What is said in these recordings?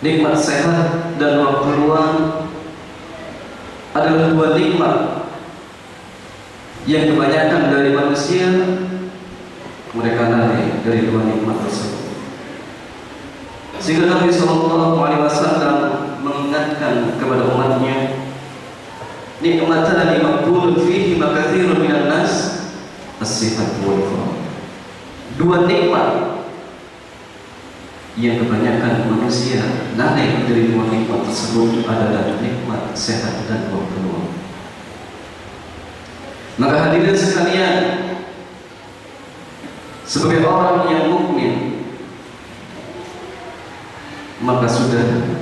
nikmat sehat dan waktu luang adalah dua nikmat yang kebanyakan dari manusia mereka lari dari dua nikmat tersebut. Sehingga Nabi Sallallahu Alaihi Wasallam mengingatkan kepada umatnya, nikmatani maqbulun fihi makathirun minan nas as-sihat wal faragh. Dua nikmat yang kebanyakan manusia lari dari dua nikmat tersebut adalah nikmat sehat dan waktu luang. Maka hadirin sekalian, sebagai orang yang mukmin, maka sudah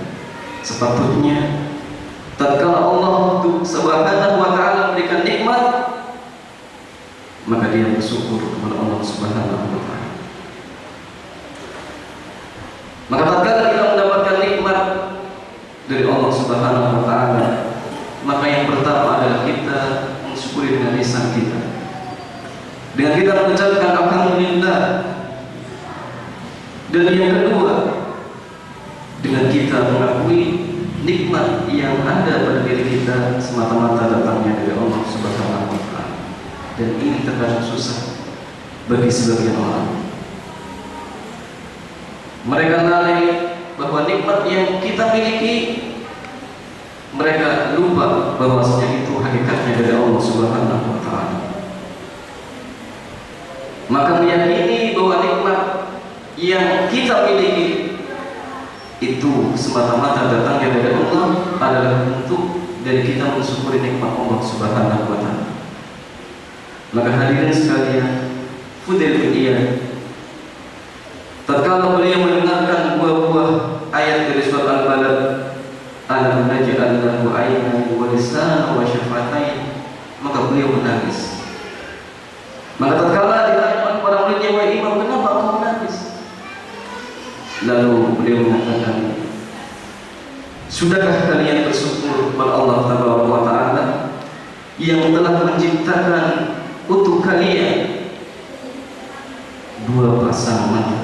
sepatutnya tatkala Allah Subhanahu wa taala memberikan nikmat, maka dia bersyukur kepada Allah Subhanahu wa taala. Maka tatkala kita mendapatkan nikmat dari Allah Subhanahu wa taala, maka yang pertama adalah kita mensyukuri dengan lisan kita, dengan kita mengucapkan alhamdulillah. Dan yang kedua, dengan kita mengakui nikmat yang ada pada diri kita semata-mata datangnya dari Allah Subhanahu wa taala. Dan ini terkadang susah bagi sebagian orang. Mereka lalai bahwa nikmat yang kita miliki, mereka lupa bahwasanya itu hakikatnya dari Allah Subhanahu wa taala. Maka meyakini bahwa nikmat yang kita miliki itu semata-mata datangnya dari Allah adalah bentuk dari kita mensyukuri nikmat Allah Subhanahu wa taala. Maka hadirin sekalian, Fudail bin Iyad tatkala beliau mendengarkan buah-buah ayat dari surat Al-Balad, alam naj'al lahu 'aynan wa lisanan wa syafatain, maka beliau menangis. Maka tatkala ditanya para muridnya, "Wahai Imam, kenapa kau menangis?" Lalu beliau mengatakan, "Sudahkah kalian bersyukur kepada Allah Taala yang telah menciptakan untuk kalian dua pasang mata?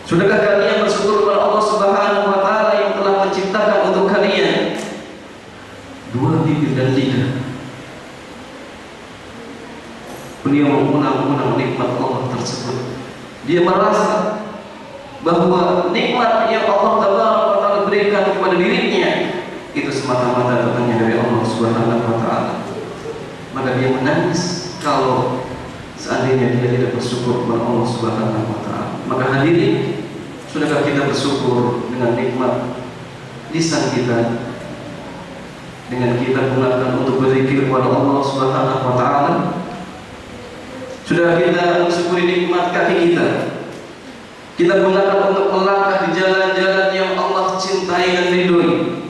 Sudahkah kalian bersyukur kepada Allah Subhanahu wa taala yang telah menciptakan untuk kalian dua bibir dan lidah?" Beliau mengulang-ulang nikmat Allah tersebut. Dia merasa bahwa nikmat yang Allah Taala berikan kepada dirinya itu semata-mata datangnya dari Allah Subhanahu wa taala. Maka dia menangis kalau seandainya dia tidak bersyukur kepada Allah Subhanahu wa taala. Maka hadirin, sudahkah kita bersyukur dengan nikmat lisan kita, dengan kita gunakan untuk berzikir kepada Allah Subhanahu wa taala? Sudah kita mensyukuri nikmat kaki kita, kita gunakan untuk melangkah di jalan-jalan yang Allah cintai dan ridhoi?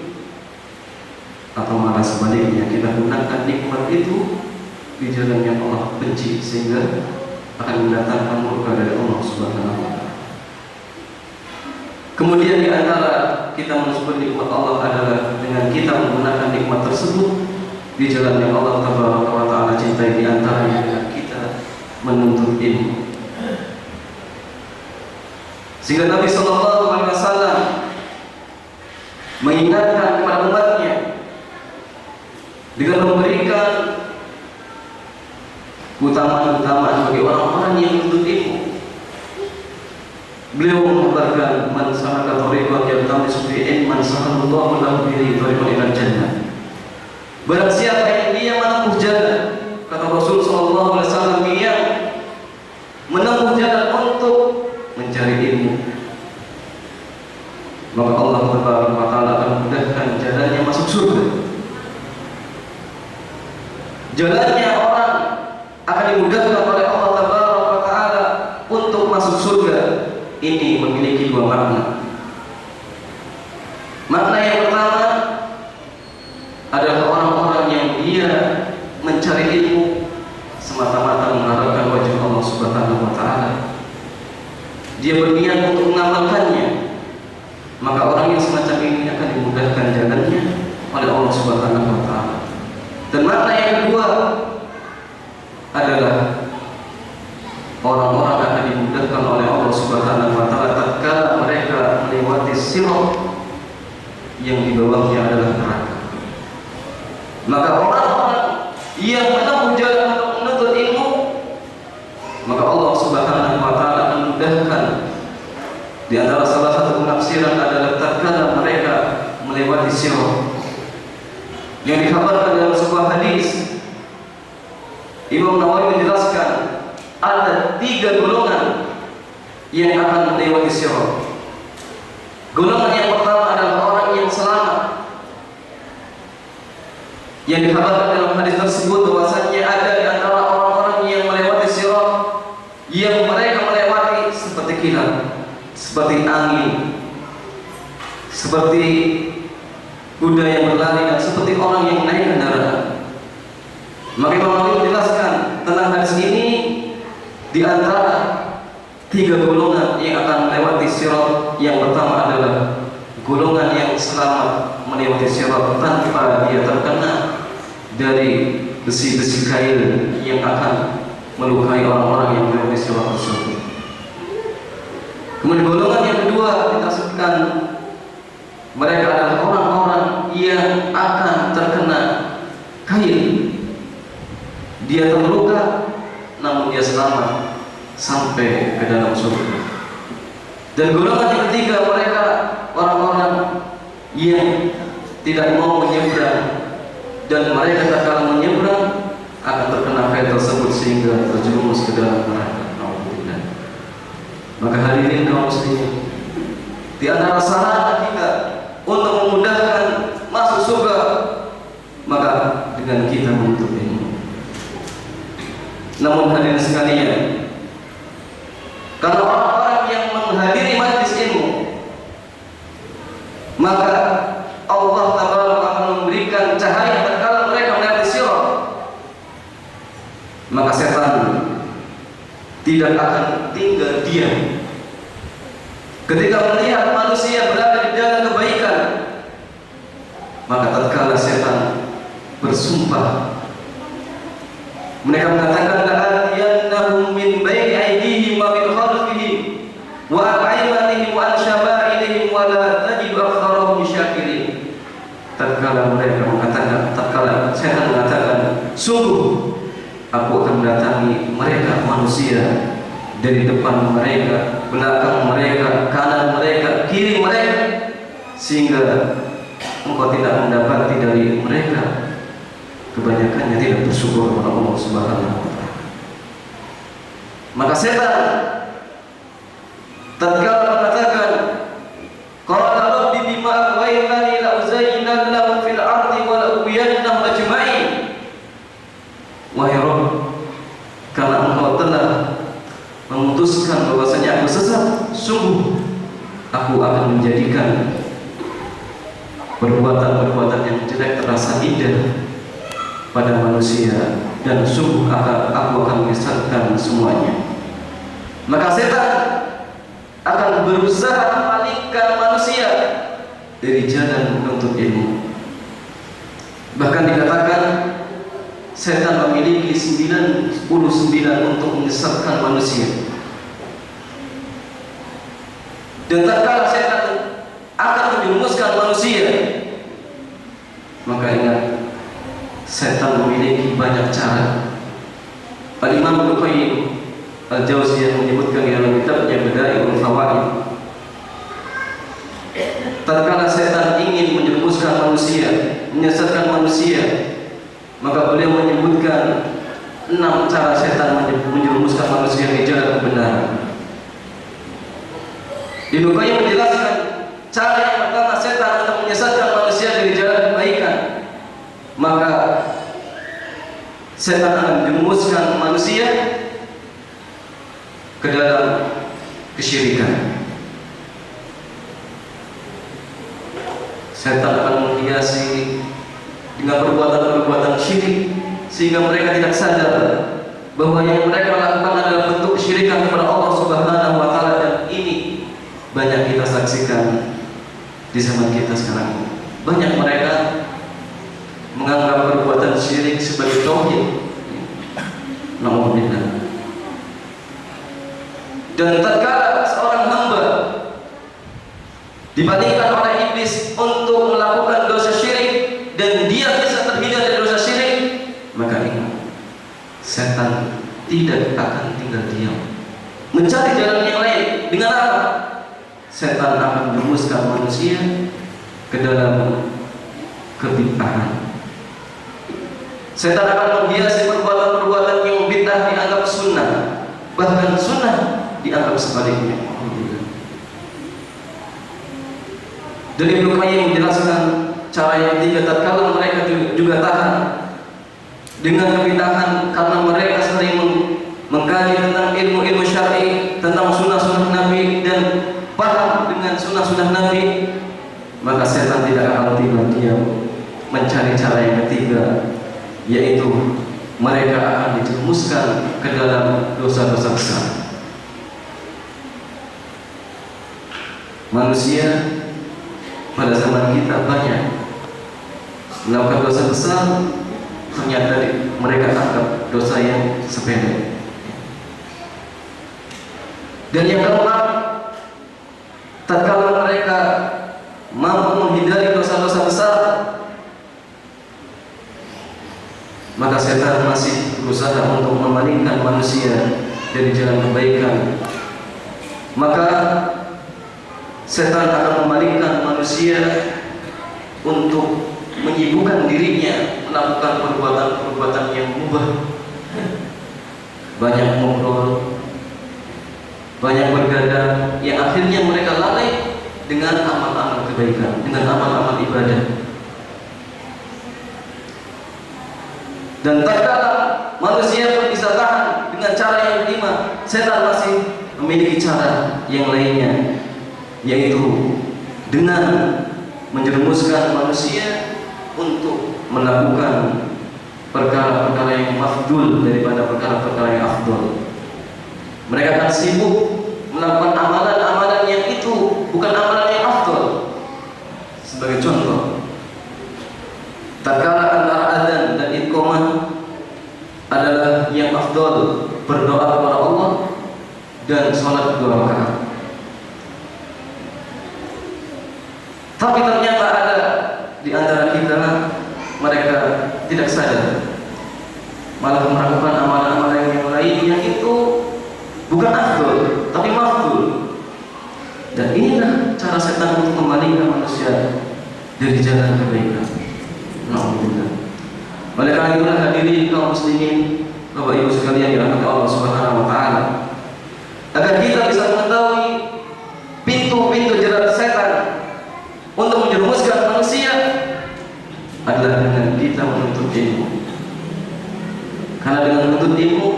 Atau malah sebaliknya, kita gunakan nikmat itu di jalan yang Allah benci sehingga akan mendatangkan murka dari Allah Subhanahu wa taala? Kemudian di antara kita mensyukuri nikmat Allah adalah dengan kita menggunakan nikmat tersebut di jalan yang Allah Taala cintai, di antaranya dengan kita menuntut ilmu. Sehingga Nabi Sallallahu Alaihi Wasallam mengingatkan kepada umatnya dengan memberikan keutamaan bagi orang-orang yang menuntut ilmu. Beliau mengabarkan, "Man salaka tariqan yaltamisu fihi ilman sahalallahu lahu bihi tariqan ilal jannah." Barang siapa yang dia menempuh jalan, kata Rasul Sallallahu Alaihi Wasallam, yang menempuh jalan untuk mencari ilmu, maka Allah Taala akan mudahkan jalannya masuk surga. Jalannya orang akan dimudahkan oleh Allah Taala untuk masuk surga. Ini memiliki dua makna. Makna yang pertama adalah orang-orang yang dia mencari ilmu semata-mata mengharapkan wajah Allah Subhanahu wa taala. Dia berniat untuk mengamalkannya, maka orang yang semacam ini akan dimudahkan jalannya oleh Allah Subhanahu wa taala. Dan makna yang kedua adalah orang-orang akan dimudahkan oleh Allah Subhanahu wa taala tatkala mereka melewati sirat yang di bawahnya adalah neraka. Maka orang-orang yang menempuh jalan untuk menuntut ilmu, maka Allah Subhanahu wa taala memudahkan. Di antara salah satu penafsiran adalah tatkala mereka melewati sirat, yang dikhabarkan dalam sebuah hadis, Imam Nawawi menjelaskan ada 3 golongan yang akan melewati sirat. Golongan yang pertama adalah orang yang selamat, yang dikhabarkan dalam hadis tersebut bahwasanya ada di antara orang-orang yang melewati sirat yang mereka melewati seperti kilat, seperti angin, seperti kuda yang berlari, dan seperti orang yang naik kendaraan. Maka Imam Nawawi menjelaskan tentang hadis ini, di antara 3 golongan yang akan melewati sirat, yang pertama adalah golongan yang selamat melewati sirat tanpa dia terkena dari besi-besi kail yang akan melukai orang-orang yang melewati sirat tersebut. Kemudian golongan yang kedua kita sebutkan, mereka adalah orang-orang yang akan terkena kail. Dia terluka namun dia selamat sampai ke dalam surga. Dan golongan yang ketiga, mereka orang-orang yang tidak mau menyeberang, dan mereka tatkala menyeberang akan terkena kail tersebut sehingga terjerumus ke dalam neraka. Maka hadirin kaum muslimin, di antara sarana kita untuk memudahkan masuk surga, maka dengan kita menuntut ilmu. Namun hadirin sekalian, kalau orang-orang yang menghadiri majlis ilmu, maka Allah Ta'ala akan memberikan cahaya tatkala mereka melewati sirat. Maka setan tidak akan tinggal diam ketika melihat manusia berada di jalan kebaikan. Maka tatkala setan bersumpah, mereka mengatakan la'atiyannahum min baini aydihim wa min khalfihim wa an aymanihim wa an syama'ilihim wa la tajidu aktsarahum syakirin. Tatkala mereka mengatakan, tatkala setan mengatakan, sungguh aku akan mendatangi mereka manusia dari depan mereka, belakang mereka, kanan mereka, kiri mereka, sehingga engkau tidak mendapati dari mereka kebanyakannya tidak bersyukur kepada Allah Subhanahu wa taala. Maka setan tatkala mengatakan, qala rabbi bima aghwaytani la uzayyinanna lahum fil ardi wa la ughwiyannahum ajma'in. Wahai Rabb, karena engkau telah memutuskan bahwasanya aku sesat, sungguh aku akan menjadikan perbuatan-perbuatan yang jelek terasa indah pada manusia, dan sungguh aku akan menyesatkan semuanya. Maka setan akan berusaha memalingkan manusia dari jalan menuntut ilmu. Bahkan dikatakan setan memiliki 99 untuk menyesatkan manusia. Dan tatkala setan akan menjerumuskan manusia, maka ingat, setan memiliki banyak cara. Al-Imam Ibnu Qayyim Al-Jauziyah menyebutkan di dalam kitabnya Bada'iul Fawaid, tatkala setan ingin menjerumuskan manusia, menyesatkan manusia, maka beliau menyebutkan 6 cara setan menjerumuskan manusia di jalan kebenaran. Ibnu Qayyim menjelaskan cara yang pertama setan untuk menyesatkan manusia dari jalan kebaikan, maka setan akan menjerumuskan manusia ke dalam kesyirikan. Setan akan menghiasi dengan perbuatan-perbuatan syirik sehingga mereka tidak sadar bahwa yang mereka lakukan adalah bentuk kesyirikan kepada Allah Subhanahu wa taala. Dan ini banyak kita saksikan di zaman kita sekarang. Banyak mereka menganggap perbuatan syirik sebagai tauhid. Nauzubillah. Dan tatkala seorang hamba dibandingkan oleh iblis untuk melakukan dosa syirik dan dia bisa terhindar dari dosa syirik, maka ingat, setan tidak akan tinggal diam mencari jalan yang lain. Dengan apa? Setan akan menjerumuskan manusia ke dalam kebid'ahan. Setan akan membiasai perbuatan-perbuatan yang bid'ah dianggap sunnah, bahkan sunnah dianggap sebaliknya. Dan Ibnu Qayyim menjelaskan cara yang ketiga, tatkala mereka juga tahan dengan kebid'ahan karena mereka sering mengkaji tentang ilmu-ilmu syar'i, tentang sunnah-sunnah Nabi dan paham dengan sunnah-sunnah Nabi, maka setan tidak akan tinggal diam mencari cara yang ketiga, yaitu mereka akan dijerumuskan ke dalam dosa-dosa besar. Manusia pada zaman kita banyak melakukan dosa besar, ternyata mereka anggap dosa yang sepele. Dan yang keempat, tatkala mereka mampu menghindari dosa-dosa besar, maka setan masih berusaha untuk memalingkan manusia dari jalan kebaikan. Maka setan akan memalingkan manusia untuk menyibukkan dirinya melakukan perbuatan-perbuatan yang mubah, banyak ngobrol, banyak bergadang, yang akhirnya mereka lalai dengan amal-amal kebaikan, dengan amal-amal ibadah. Dan tatkala manusia pun bisa tahan dengan cara yang kelima, setan masih memiliki cara yang lainnya, yaitu dengan menjerumuskan manusia untuk melakukan perkara-perkara yang mafdul daripada perkara-perkara yang afdol. Mereka akan sibuk melakukan amalan-amalan yang itu bukan amalan yang afdol. Sebagai contoh, tatkala antara adzan dan iqamah adalah yang afdol berdoa kepada Allah dan sholat 2 rakaat. Tapi ternyata ada di antara kita mereka tidak sadar, malah melakukan amalan-amalan yang lain yang itu bukan afdol tapi mafdul. Dan inilah cara setan untuk memalingkan manusia dari jalan kebaikan. Alhamdulillah. Oleh karena itulah hadirin kaum muslimin, Bapak Ibu sekalian dirahmati Allah Subhanahu wa taala, agar kita bisa mengetahui pintu-pintu jerat setan untuk menjerumuskan manusia adalah dengan kita menuntut ilmu. Karena dengan menuntut ilmu,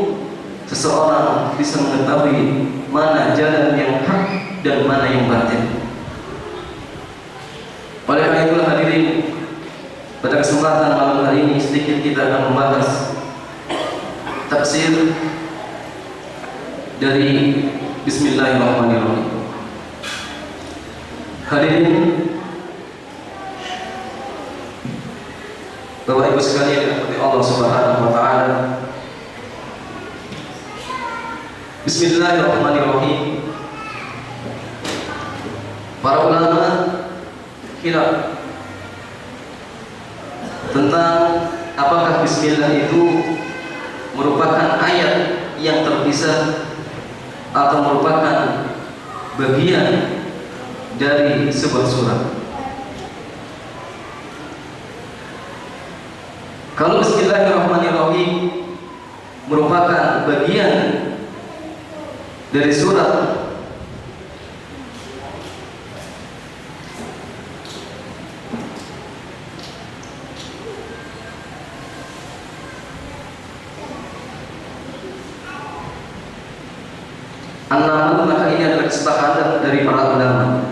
seseorang bisa mengetahui mana jalan yang hak dan mana yang batil. Oleh karena itulah hadirin, pada kesempatan malam hari ini sedikit kita akan membahas tafsir dari Bismillahirrahmanirrahim. Hadirin Bapak Ibu sekalian dirahmati Allah Subhanahu wa taala, Bismillahirrahmanirrahim. Para ulama khilaf tentang apakah bismillah itu merupakan ayat yang terpisah atau merupakan bagian dari sebuah surat. Kalau Bismillahirrahmanirrahim merupakan bagian dari surat, An-Naml, maka ini adalah kesepakatan dari para ulama.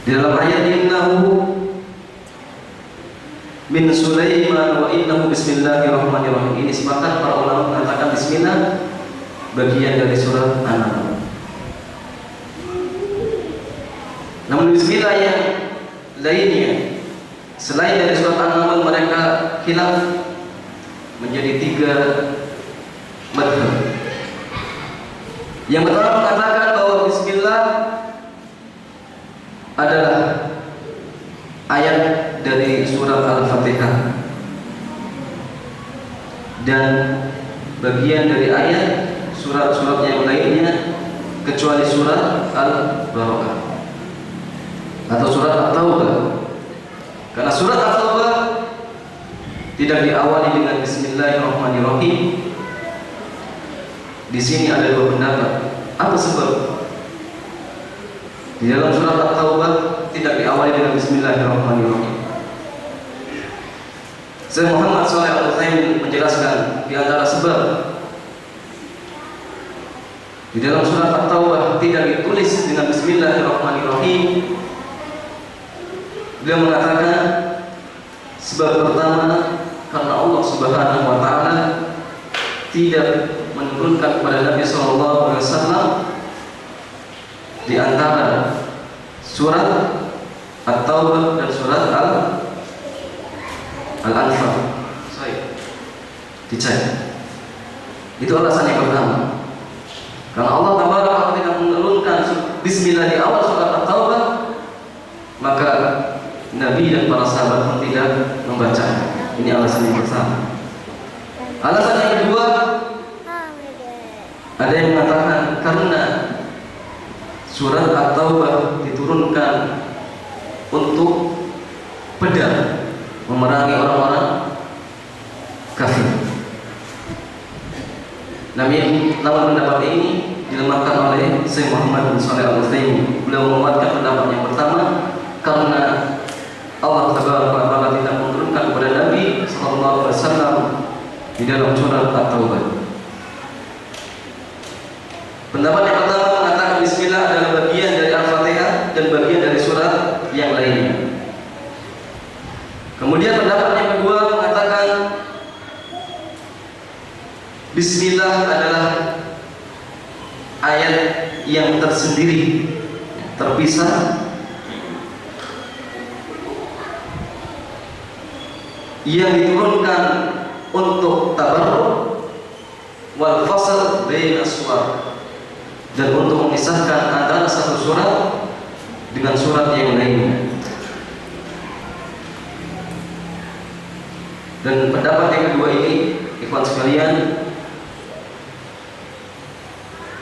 Di dalam ayat innahu min Sulaiman wa innahu bismillahirrahmanirrahim, ini sepakat para ulama mengatakan bismillah bagian dari surat An-Naml. Namun bismillah yang lainnya selain dari surat An-Naml mereka khilaf menjadi 3 madhab. Yang pertama mengatakan dan bagian dari ayat surat-surat yang lainnya kecuali surat Al-Baqarah atau surat At-Taubah. Karena surat At-Taubah tidak diawali dengan Bismillahirrahmanirrahim. Di sini ada dua pendapat. Apa sebab? Di dalam surat At-Taubah tidak diawali dengan Bismillahirrahmanirrahim. Syekh Muhammad Shalih Al-Utsaimin menjelaskan di antara sebab di dalam surat At-Taubah tidak ditulis dengan Bismillahirrahmanirrahim. Beliau mengatakan sebab pertama karena Allah Subhanahu wa taala tidak menurunkan kepada Nabi sallallahu alaihi wasallam di antara surat At-Taubah dan surat Al-Anfal. Saya dicek. Itu alasan yang pertama. Karena Allah Taala tidak menurunkan Bismillah di awal surat At-Taubah, maka Nabi dan para sahabat pun tidak membaca. Ini alasan yang pertama. Alasan yang kedua, ada yang mengatakan karena surat At-Taubah diturunkan untuk pedang memerangi orang-orang kafir. Namun pendapat ini dilemahkan oleh Syekh Muhammad bin Shalih Al-Utsaimin. Beliau menguatkan pendapat yang pertama karena Allah Taala tidak menurunkan kepada Nabi sallallahu alaihi wasallam di dalam surat At-Taubah. Pendapat yang pertama mengatakan Bismillah adalah bagian dari Al-Fatihah dan bagian dari surat yang lainnya. Kemudian pendapat yang kedua mengatakan Bismillah adalah ayat yang tersendiri, terpisah, yang diturunkan untuk tabarruk wal fasl baina suwar, dan untuk memisahkan antara satu surat dengan surat yang lainnya. Dan pendapat yang kedua ini, ikhwan sekalian,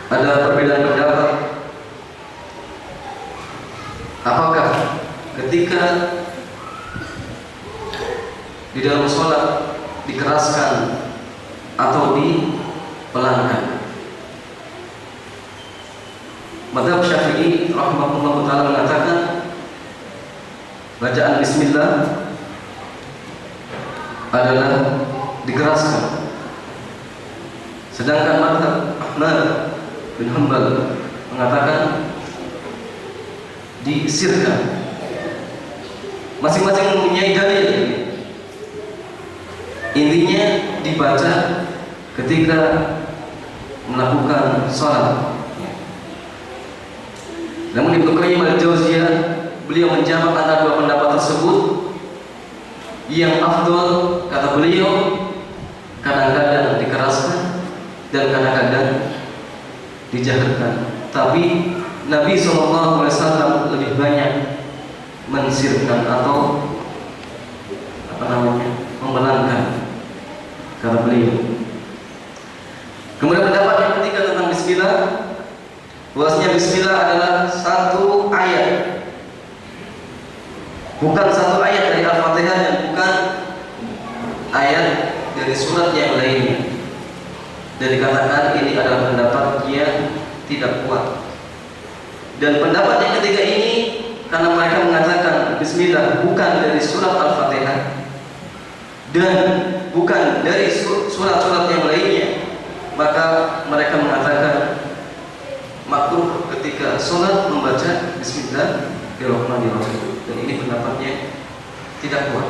ada perbedaan pendapat. Apakah ketika di dalam sholat dikeraskan atau dipelankan? Mazhab Syafi'i rahimahullah taala mengatakan bacaan Bismillah adalah dikeraskan. Sedangkan mazhab Ahmad bin Hanbal mengatakan disirkan. Masing-masing mempunyai dalil. Intinya dibaca ketika melakukan sholat. Namun Ibnu Qayyim al-Jauziyah beliau menjamak antara dua pendapat tersebut. Yang afdal kata beliau kadang-kadang dikeraskan dan kadang-kadang dijaharkan. Tapi Nabi SAW lebih banyak mensirkan atau membenarkan kata beliau. Kemudian pendapat yang ketiga tentang Bismillah, bahwasanya Bismillah adalah satu ayat, bukan satu ayat dari Al-Fatihah dan bukan ayat dari surat yang lainnya. Dan dikatakan ini adalah pendapat yang tidak kuat. Dan pendapat yang ketiga ini karena mereka mengatakan Bismillah bukan dari surat Al-Fatihah dan bukan dari surat-surat yang lainnya, maka mereka mengatakan makruh ketika sholat membaca Bismillahirrahmanirrahim. Dan ini pendapatnya tidak kuat.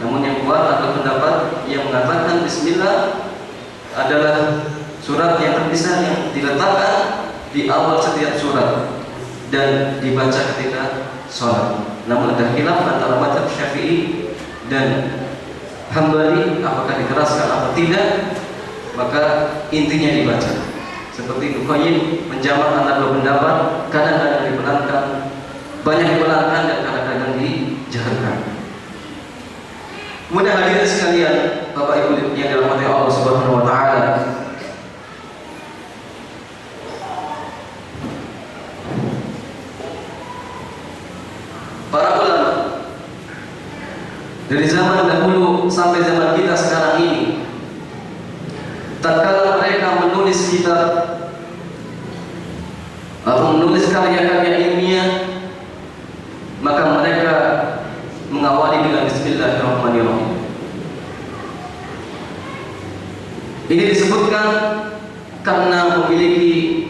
Namun yang kuat adalah pendapat yang mengatakan Bismillah adalah surat yang terpisah yang diletakkan di awal setiap surat dan dibaca ketika sholat. Namun ada khilaf antara mazhab Syafi'i dan Hambali apakah dikeraskan atau tidak, maka intinya dibaca. Seperti Ibnu Qayyim menjawab antara dua pendapat, kadang-kadang dipelankan, banyak dipelankan dan kadang-kadang dijaharkan. Kemudian hadirin sekalian, Bapak Ibu menulis kitab atau menulis karya-karya ilmiah, maka mereka mengawali dengan Bismillahirrahmanirrahim. Ini disebutkan karena memiliki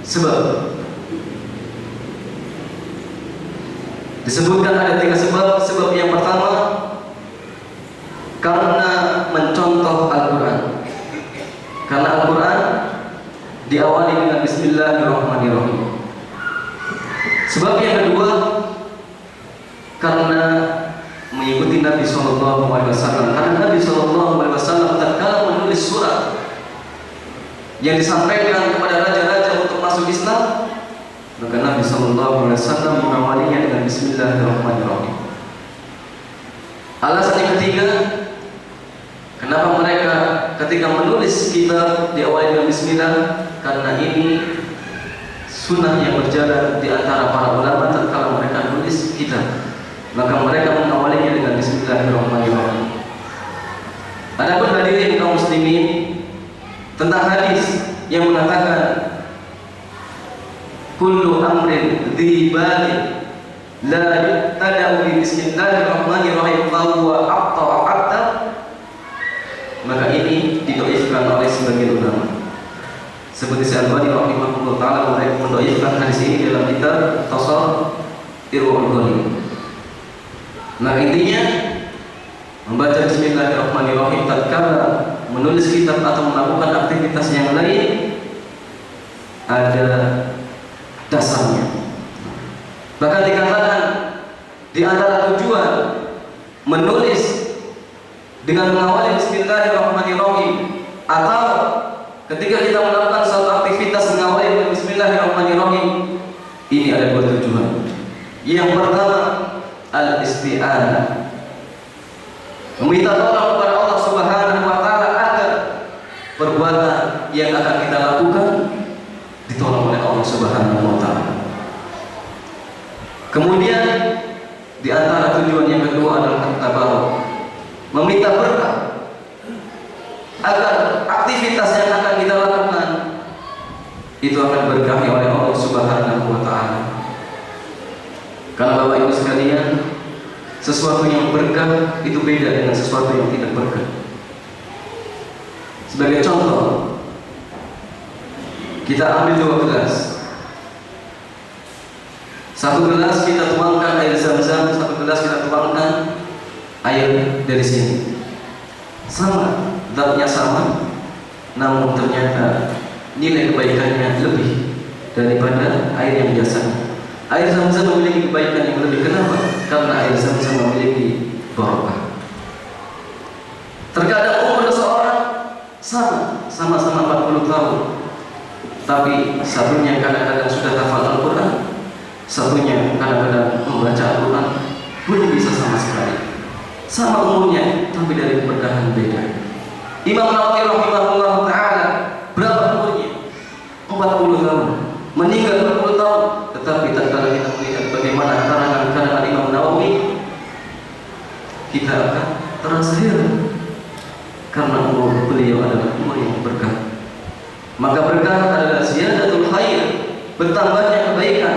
sebab. Disebutkan ada 3 sebab. Sebab yang pertama, karena mencontoh Al-Quran. Karena Al-Quran diawali dengan Bismillahirrahmanirrahim. Sebab yang kedua, karena mengikuti Nabi SAW. Karena Nabi SAW tatkala menulis surat yang disampaikan kepada raja-raja untuk masuk Islam, maka Nabi SAW mengawalinya dengan Bismillahirrahmanirrahim. Alasan yang ketiga, kenapa mereka ketika menulis kitab diawali dengan Bismillah, karena ini sunnah yang berjalan di antara para ulama tatkala mereka menulis kitab, maka mereka mengawalinya dengan Bismillahirrahmanirrahim. Adapun hadirin kaum muslimin, tentang hadis yang mengatakan kullu amrin dhi balin la yubtada'u bi Bismillahirrahmanirrahim fa huwa aqta', maka ini didhaifkan oleh sebagian ulama. Seperti Syalbani rahimahullah taala mendhaifkan hadis ini dalam kitab Tasawwur Irwaul Ghalib. Nah, intinya membaca Bismillahirrahmanirrahim tatkala menulis kitab atau melakukan aktivitas yang lain ada dasarnya. Bahkan dikatakan di antara tujuan menulis dengan mengawali Bismillahirrahmanirrahim, atau ketika kita melakukan suatu aktivitas mengawali dengan Bismillahirrahmanirrahim, ini ada 2 tujuan. Yang pertama, al-isti'anah, meminta tolong kepada Allah Subhanahu wa taala agar perbuatan yang akan kita lakukan ditolong oleh Allah Subhanahu wa taala. Kemudian di antara tujuan yang kedua adalah tabarruk, meminta berkah agar aktivitas yang akan kita lakukan itu akan berkahi oleh Allah Subhanahu wa taala. Karena Bapak Ibu sekalian, sesuatu yang berkah itu beda dengan sesuatu yang tidak berkah. Sebagai contoh, kita ambil 2 gelas. Satu gelas kita tuangkan air zam-zam, satu gelas kita tuangkan air dari sini. Sama, zatnya sama, namun ternyata nilai kebaikannya lebih daripada air yang biasanya. Air zam-zam memiliki kebaikan yang lebih. Kenapa? Karena air zam-zam memiliki barokah. Terkadang umur seseorang sama-sama 40 tahun, tapi satunya kadang-kadang sudah hafal Al-Quran, satunya kadang-kadang membaca Al-Quran belum bisa sama sekali. Sama umurnya, tapi dari keberkahan beda. Imam Nawawi rahimahullah ta'ala berapa umurnya? 40 tahun, meninggal 40 tahun. Tetapi tatkala kita melihat bagaimana karangan-karangan Imam Nawawi, kita akan terasa heran karena umur beliau adalah umur yang berkah. Maka berkah adalah ziyadatul khair, bertambahnya kebaikan.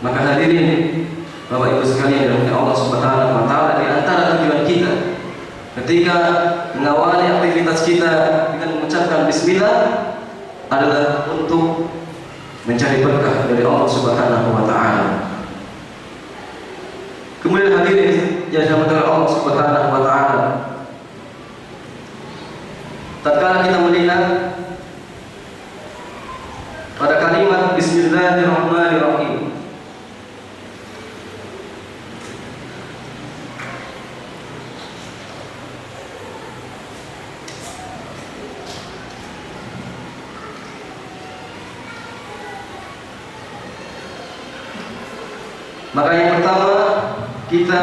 Maka hadirin Bapak Ibu sekalian yang dirahmati Allah Subhanahu wa taala, di antara tujuan kita ketika mengawali aktivitas kita dengan mengucapkan bismillah adalah untuk mencari berkah dari Allah Subhanahu wa taala. Kemudian hadirin yang dirahmati Allah Subhanahu wa taala, tatkala kita melihat pada kalimat Bismillahirrahmanirrahim, maka yang pertama kita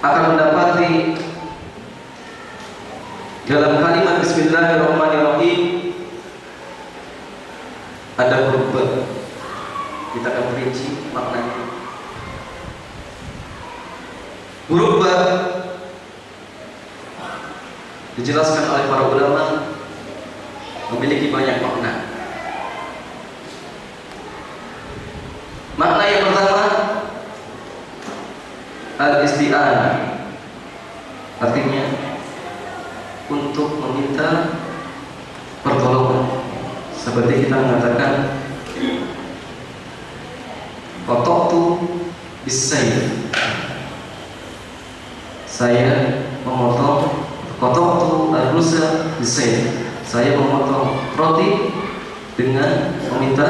akan mendapati dalam kalimat Bismillahirrahmanirrahim ada huruf ba. Kita akan perinci maknanya. Huruf ba dijelaskan oleh para ulama memiliki banyak makna. Makna yang pertama, al-isti'anah, artinya untuk meminta pertolongan. Seperti kita mengatakan qata'tu bis-sayf, saya memotong, qata'tu ar-rusa bis-sayf, saya memotong roti dengan meminta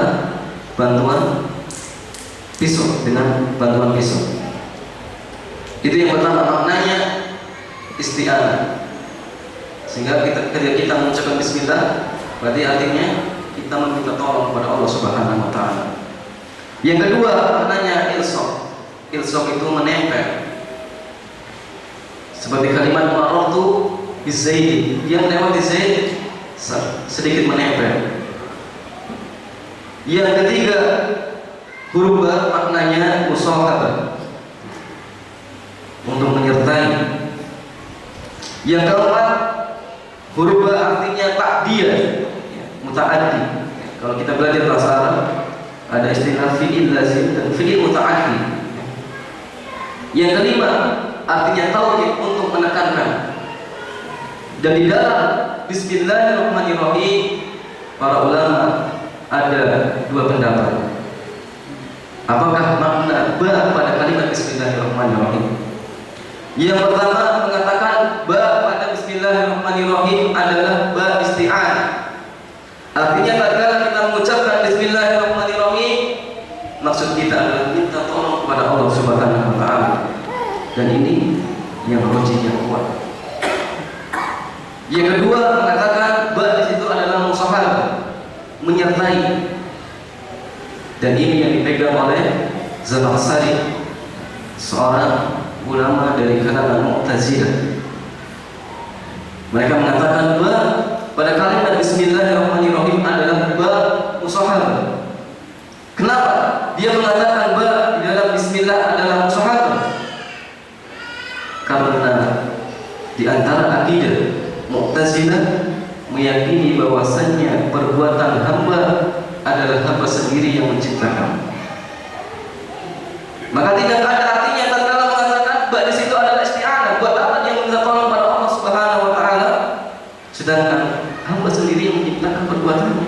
bantuan pisau, dengan bantuan pisau. Itu yang pertama, maknanya isti'anah. Sehingga ketika kita mengucapkan bismillah, berarti artinya kita meminta tolong kepada Allah Subhanahu wa taala. Yang kedua, maknanya ilsaq. Ilsaq itu menempel. Seperti kalimat marartu bizaid, yang lewat di Zaid sedikit menempel. Yang ketiga, huruf ba maknanya musahabah, untuk menyertai. Yang keempat, huruf ba artinya ta'diyah, muta'addi. Kalau kita belajar bahasa Arab, ada istilah fi'il lazim dan fi'il muta'addi. Yang kelima, artinya taukid, untuk menekankan. Dan di dalam bismillahirrahmanirrahim, para ulama ada dua pendapat. Apakah makna ba pada kalimat bismillahirrahmanirrahim? Yang pertama mengatakan ba pada bismillahirrahmanirrahim adalah ba isti'anah. Artinya tatkala kita mengucapkan bismillahirrahmanirrahim, maksud kita adalah minta tolong kepada Allah Subhanahu wa taala. Dan ini yang rajih, yang kuat. Yang kedua mengatakan ba di situ adalah musahabah, menyertai. Dan ini yang dipegang oleh Zamakhsyari, seorang ulama dari kalangan Mu'tazilah. Mereka mengatakan ba pada kalimat bismillahirrahmanirrahim adalah ba musahabah. Kenapa dia mengatakan ba di dalam bismillah adalah musahabah? Karena di antara akidah Mu'tazilah meyakini bahwasannya perbuatan hamba adalah hamba sendiri yang menciptakan. Maka tidak ada artinya tatkala mengatakan ba di situ adalah isti'anah. Buat apa dia minta tolong pada Allah Subhanahu wa taala sedangkan hamba sendiri yang menciptakan perbuatannya?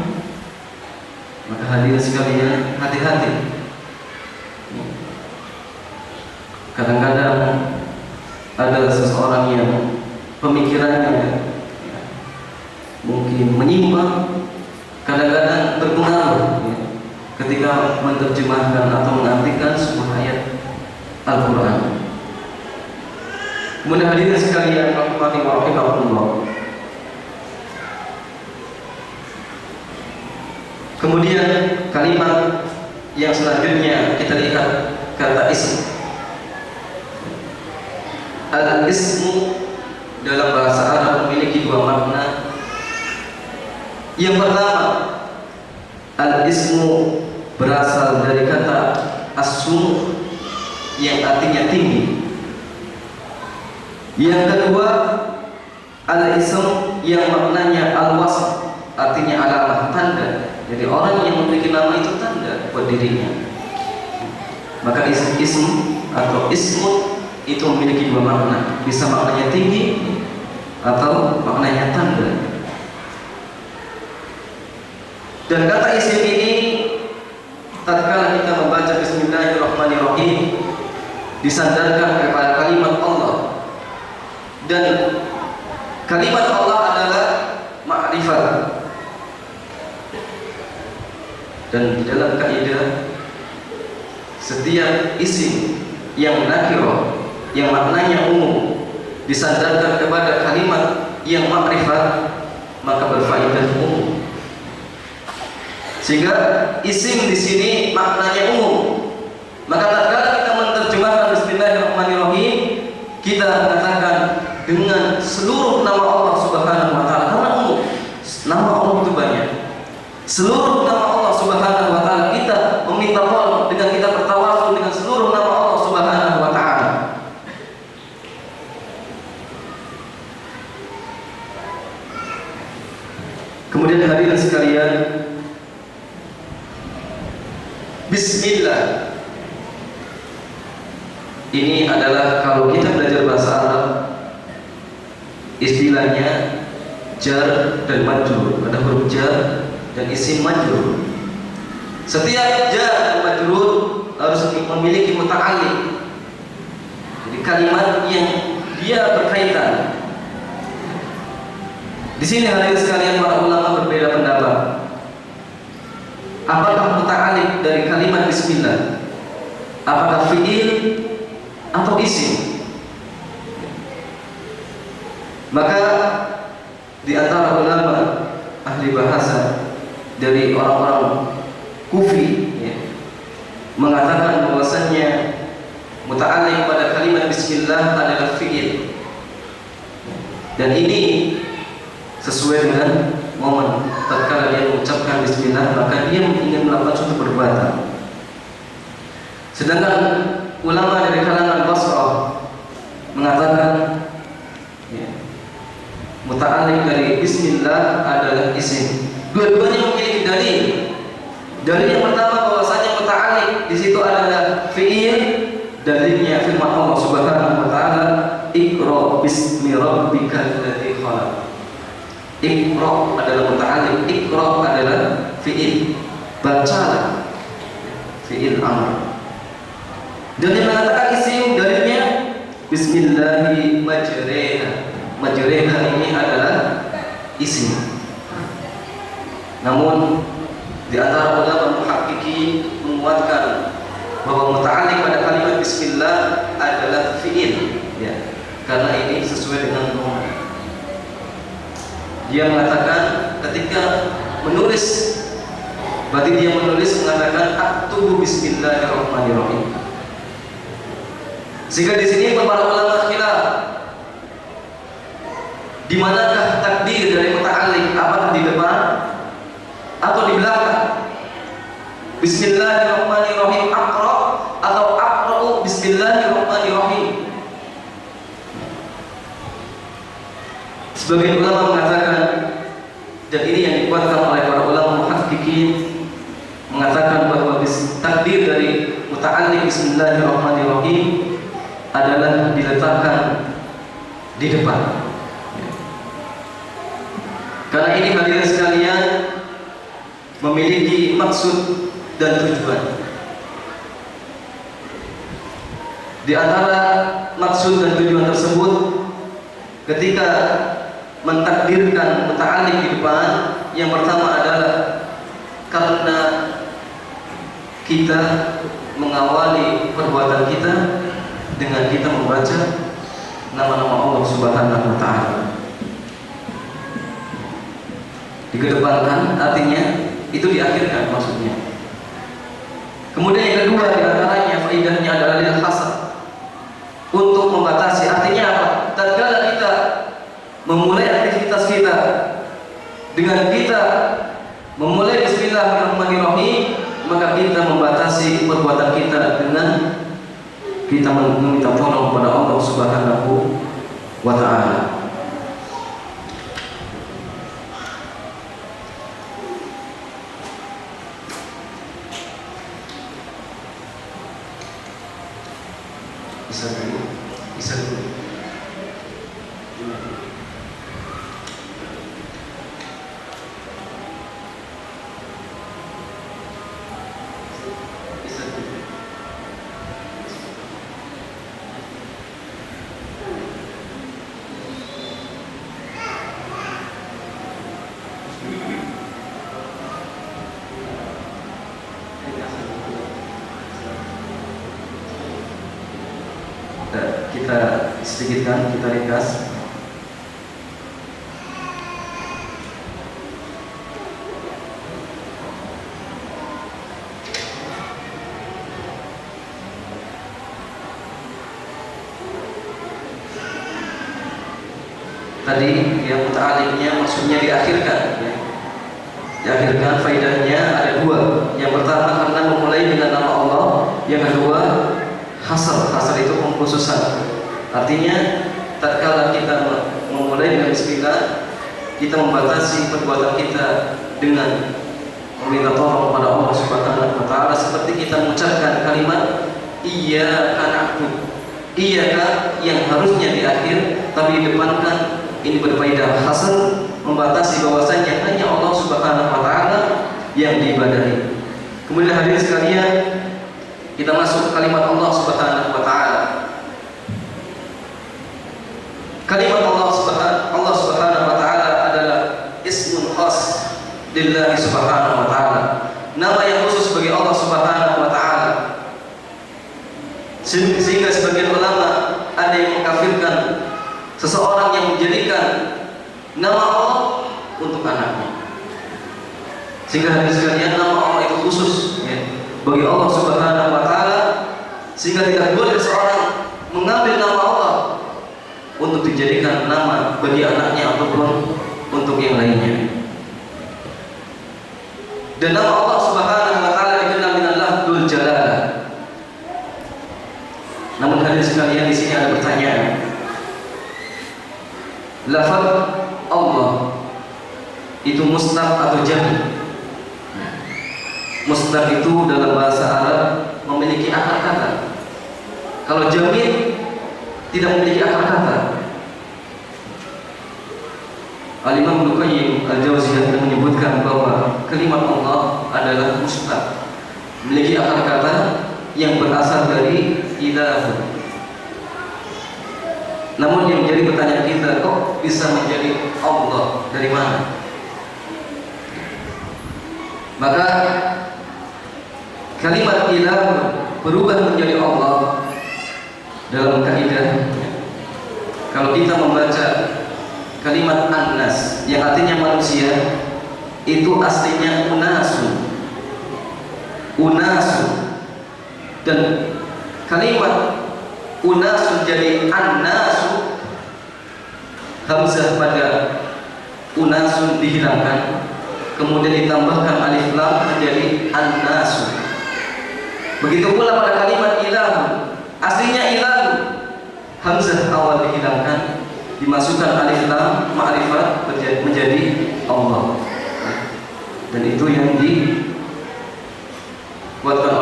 Maka hadirin sekalian, hati-hati. Kadang-kadang ada seseorang yang pemikirannya mungkin menyimpang, kadang-kadang berpengaruh ketika menerjemahkan atau mengartikan sebuah ayat Al-Quran. Kemudian hadirin sekalian rahimani wa rahimakumullah. Kemudian kalimat yang selanjutnya kita lihat kata ism. Al-ismu dalam bahasa Arab memiliki dua makna. Yang pertama, al-ismu berasal dari kata as-sum yang artinya tinggi. Yang kedua, al-ism yang maknanya al-wasf, artinya alamah, tanda. Jadi orang yang memiliki nama itu tanda buat dirinya. Maka ism atau ismu itu memiliki dua makna, bisa maknanya tinggi atau maknanya tanda. Dan kata isim ini tatkala kita membaca bismillahirrahmanirrahim disandarkan kepada kalimat Allah, dan kalimat Allah adalah ma'rifat. Dan di dalam kaidah setiap isim yang nakirah, yang maknanya umum, disandarkan kepada kalimat yang ma'rifat, maka berfaedah umum. Sehingga isim di sini maknanya umum. Maka tatkala kita menerjemahkan bismillahirrahmanirrahim, kita mengatakan dengan seluruh nama Allah Subhanahu wa taala, karena umum. Nama Allah itu banyak. Seluruh nama Allah Subhanahu wa taala kita meminta tolong dengan kita bertawasul dengan seluruh nama Allah Subhanahu wa taala. Kemudian hadirin sekalian, Bismillah ini adalah, kalau kita belajar bahasa Arab, istilahnya jar dan majrur. Ada huruf jar dan isim majrur. Setiap jar dan majrur harus memiliki muta'alliq. Jadi kalimat yang dia berkaitan. Di sini hadirin sekalian, para ulama berbeda pendapat. Apakah muta'alliq dari kalimat bismillah? Apakah fi'il atau isim? Maka di antara ulama ahli bahasa dari orang-orang Kufi mengatakan bahwasannya muta'alliq pada kalimat bismillah adalah fi'il, dan ini sesuai dengan momen tatkala dia mengucapkan bismillah, maka dia ingin melakukan suatu perbuatan. Sedangkan ulama dari kalangan Basrah mengatakan muta'alliq dari bismillah adalah isim. Dua-duanya memiliki dalil. Dalil yang pertama bahwasanya muta'alliq di situ adalah fi'il. Dalilnya firman Allah Subhanahu wa taala, "Iqra bismi rabbikal ladzi khalaq." Iqra adalah muta'alliq, Iqra adalah fi'il. Bacalah, fi'il amr. Dan yang mengatakan isim, dalilnya bismillahi majreha. Majreha ini adalah isim. Namun di antara ulama muhaqqiqin menguatkan bahwa muta'alliq pada kalimat bismillah adalah fi'il, ya, karena ini sesuai dengan norma. Dia mengatakan ketika menulis, berarti dia menulis mengatakan aktubu bismillahirrahmanirrahim. Sehingga di sini para ulama khilaf, di manakah takdir dari muta'alliq, apakah di depan atau di belakang? Bismillahirrahmanirrahim aqra atau aqra'u bismillahirrahmanirrahim? Sebagian ulama mengatakan, dan ini yang dikuatkan oleh para ulama muhaqqiqin, mengatakan bahwa takdir dari muta'alliq bismillahirrahmanirrahim adalah diletakkan di depan. Karena ini hadirin sekalian memiliki maksud dan tujuan. Di antara maksud dan tujuan tersebut, ketika mentakdirkan muta'alliq di depan, yang pertama adalah karena kita mengawali perbuatan kita dengan kita membaca nama-nama Allah Subhanahu wa taala. Dikedepankan artinya itu diakhirkan maksudnya. Kemudian yang kedua di antaranya faedahnya adalah lil hasad, untuk membatasi. Artinya apa? Tatkala kita memulai aktivitas kita dengan kita memulai bismillahirrahmanirrahim, maka kita membatasi perbuatan kita dengan kita meminta tolong kepada Allah Subhanahu wa taala. Bisa dulu. Kita sedikitkan, kita ringkas. Tadi yang muta'alliqnya maksudnya diakhirkan, ya. Diakhirkan, faedahnya ada dua. Yang pertama karena memulai dengan nama Allah, yang kedua hasar. Hasar itu pengkhususan. Artinya tatkala kita memulai dengan bismillah, kita membatasi perbuatan kita dengan meminta tolong kepada Allah Subhanahu wa taala, seperti kita mengucapkan kalimat iyyaka na'budu, iyyaka yang harusnya di akhir tapi didepankan. Ini berfaedah hasan, membatasi bahwasanya hanya Allah Subhanahu wa taala yang diibadahi. Kemudian hadirin sekalian, kita masuk kalimat Allah Subhanahu wa taala. Kalimat Allah Subhanahu wa taala adalah ismun khas lillahi Subhanahu wa taala. Nama yang khusus bagi Allah Subhanahu wa taala. Sehingga sebagian ulama ada yang mengkafirkan seseorang yang menjadikan nama Allah untuk anaknya. Sehingga hadirin sekalian, nama Allah itu khusus ya, bagi Allah Subhanahu wa taala, sehingga tidak boleh seseorang mengambil nama Allah untuk dijadikan nama bagi anaknya ataupun untuk yang lainnya. Dan nama Allah Subhanahu wa taala dikenal dengan lafzul jalalah. Namun hadirin sekalian, di sini ada pertanyaan. Lafaz Allah itu mustaq atau jami'? Mustaq itu dalam bahasa Arab memiliki akar kata. Kalau jami' tidak memiliki akar kata. Al-Imam Ibnu Qayyim Al-Jauziyah menyebutkan bahwa kalimat Allah adalah mustaq, memiliki akar kata yang berasal dari ilah. Namun yang menjadi pertanyaan kita, kok bisa menjadi Allah, dari mana? Maka kalimat ilah berubah menjadi Allah dalam kaidah. Kalau kita membaca kalimat an-nas yang artinya manusia, itu aslinya unasun. Dan kalimat unasun jadi an-nasu, hamzah pada unasun dihilangkan, kemudian ditambahkan alif lam menjadi an-nasu. Begitu pula pada kalimat ilahu, aslinya ilahu, hamzah awal dihilangkan, dimasukkan alif lam ma'rifat menjadi Allah. Dan itu yang dibuatkan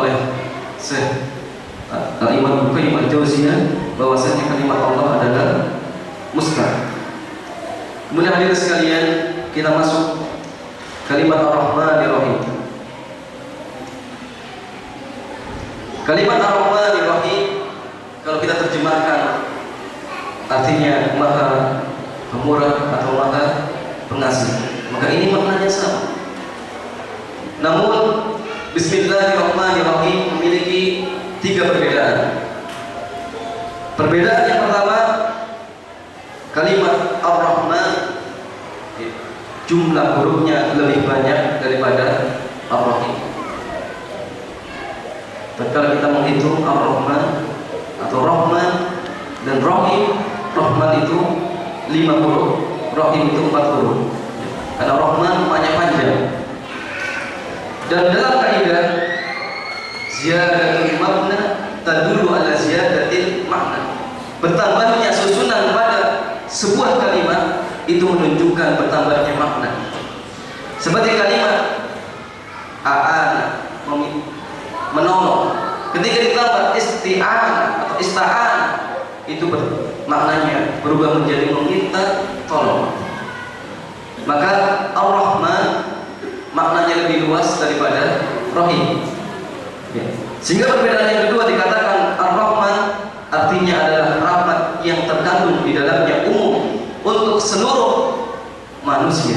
oleh Syekh Al-Imam Ibnu Qayyim Al-Jauziyah, bahwasanya kalimat Allah adalah mustaq. Kemudian hadirin sekalian, kita masuk kalimat Ar-Rahmanir Rahim. Kalimat Ar-Rahmanir Rahim kalau kita terjemahkan artinya Maha Pemurah atau Maha Pengasih, maka ini maknanya sama. Namun Bismillahirrahmanirrahim memiliki 3 perbedaan. Perbedaan yang pertama, kalimat Ar-Rahman jumlah hurufnya lebih banyak daripada Ar-Rahim. Tatkala kita menghitung Ar-Rahman atau Rahman dan Rahim, Rahman itu 5 huruf, Rahim itu 4 huruf. Karena Rahman banyak panjang. Dan dalam kaidah ziyadatul makna tadullu ala ziyadatil makna. Bertambahnya susunan pada sebuah kalimat itu menunjukkan bertambahnya makna. Seperti kalimat a'ana, menolong. Ketika ditambah isti'an atau ista'an, itu maknanya berubah menjadi meminta tolong. Maka Ar-Rahman maknanya lebih luas daripada Rahim. Sehingga perbedaan yang kedua dikatakan Ar-Rahman artinya adalah rahmat yang terkandung di dalamnya umum untuk seluruh manusia,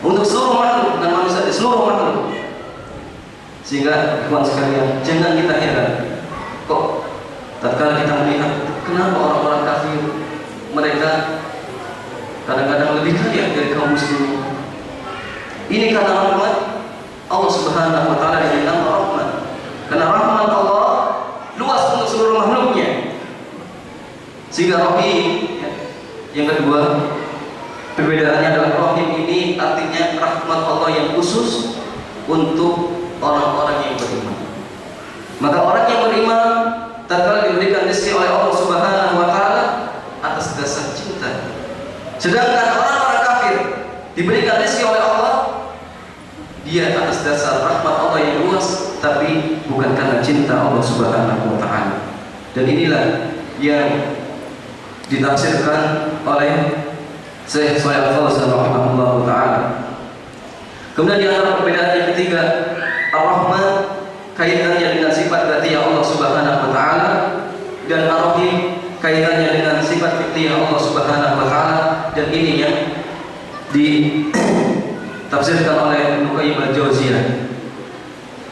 untuk seluruh makhluk dan manusia, seluruh makhluk. Sehingga kawan sekalian, jangan kita heran kok tatkala kita melihat kenapa orang-orang kafir mereka kadang-kadang lebih kaya dari kaum muslimin. Ini karena rahmat Allah Subhanahu wa taala dengan nama Rahman. Karena rahmat Allah luas untuk seluruh makhluknya. Sehingga Rahim yang kedua, perbedaannya adalah Rahim ini artinya rahmat Allah yang khusus untuk orang-orang yang beriman. Maka orang yang beriman tatkala diberikan rezeki oleh Allah Subhanahu wa taala atas dasar cinta. Sedangkan orang-orang kafir diberikan rezeki oleh Allah, dia atas dasar rahmat Allah yang luas, tapi bukan karena cinta Allah Subhanahu wa taala. Dan inilah yang ditafsirkan oleh Syekh Shalih Al-Fauzan rahimahullah taala. Kemudian di antara perbedaan yang ketiga, Ar-Rahman kaitannya dengan sifat dzatiyah Allah Subhanahu wa taala, dan Ar-Rahim kaitannya dengan sifat fi'liyah Allah Subhanahu wa taala, dan ini yang ditafsirkan oleh Ibnu Qayyim Al-Jauziyah.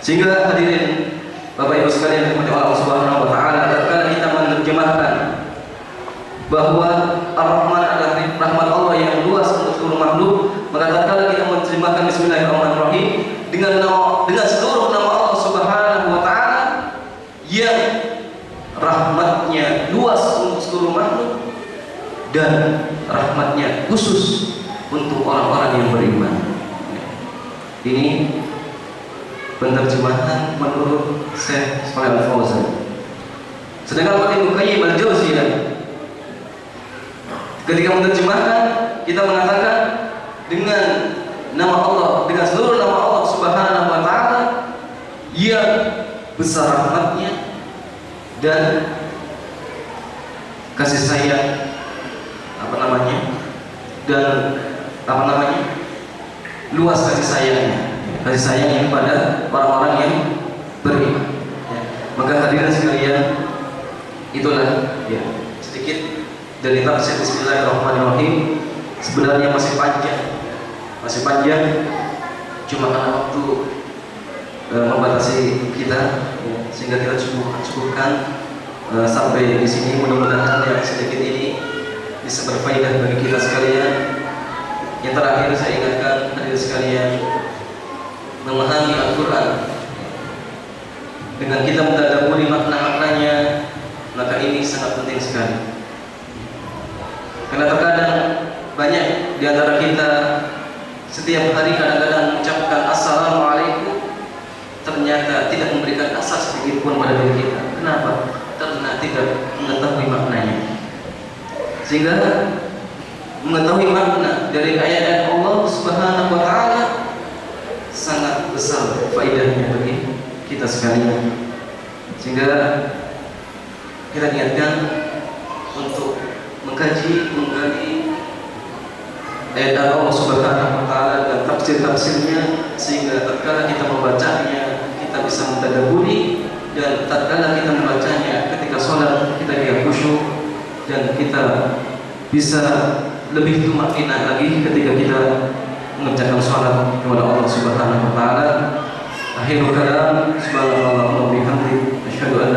Sehingga hadirin Bapak Ibu sekalian yang Allah Subhanahu wa taala, tatkala kita menerjemahkan bahwa Ar-Rahman adalah rahmat Allah yang luas untuk seluruh makhluk, maka tatkala kita menerjemahkan Bismillahirrahmanirrahim dengan seluruh nama Allah Subhanahu wa taala yang rahmatnya luas untuk seluruh makhluk dan rahmatnya khusus untuk orang-orang yang beriman. Ini penerjemahan menurut Syekh Shalih Al-Fauzan. Sedangkan Ibnu Qayyim Al-Jauziyah ketika menerjemahkan, kita mengatakan dengan nama Allah, dengan seluruh nama Allah Subhanahu wa taala yang besar rahmatnya dan kasih sayang luas kasih sayangnya kepada orang-orang yang beriman. Ya. Maka hadirin sekalian, itulah ya sedikit dari tafsir Bismillahirrahmanirrahim. Sebenarnya masih panjang, cuma karena waktu membatasi kita, ya, sehingga kita cukupkan sampai di sini. Mudah-mudahan yang sedikit ini bisa berfaedah bagi kita sekalian. Yang terakhir saya ingatkan hadirin sekalian, memahami Al-Quran dengan kita mentadabburi makna-maknanya, maka ini sangat penting sekali. Karena terkadang banyak di antara kita setiap hari kadang-kadang mengucapkan Assalamualaikum, ternyata tidak memberikan asar sedikit pun pada diri kita. Kenapa? Karena tidak mengetahui maknanya. Sehingga mengetahui makna dari ayat Allah Subhanahu wa taala sangat besar faedahnya bagi kita sekalian. Sehingga kita niatkan untuk menggali ayat Allah Subhanahu wa taala dan tafsir-tafsirnya, sehingga tatkala kita membacanya kita bisa mentadabburi, dan tatkala kita membacanya ketika sholat kita dia khusyuk, dan kita bisa lebih tumakninah lagi ketika kita mengerjakan sholat kepada Allah Subhanahu wa taala. Akhirul kalam, subhanallah wa bihamdihi, asyhadu an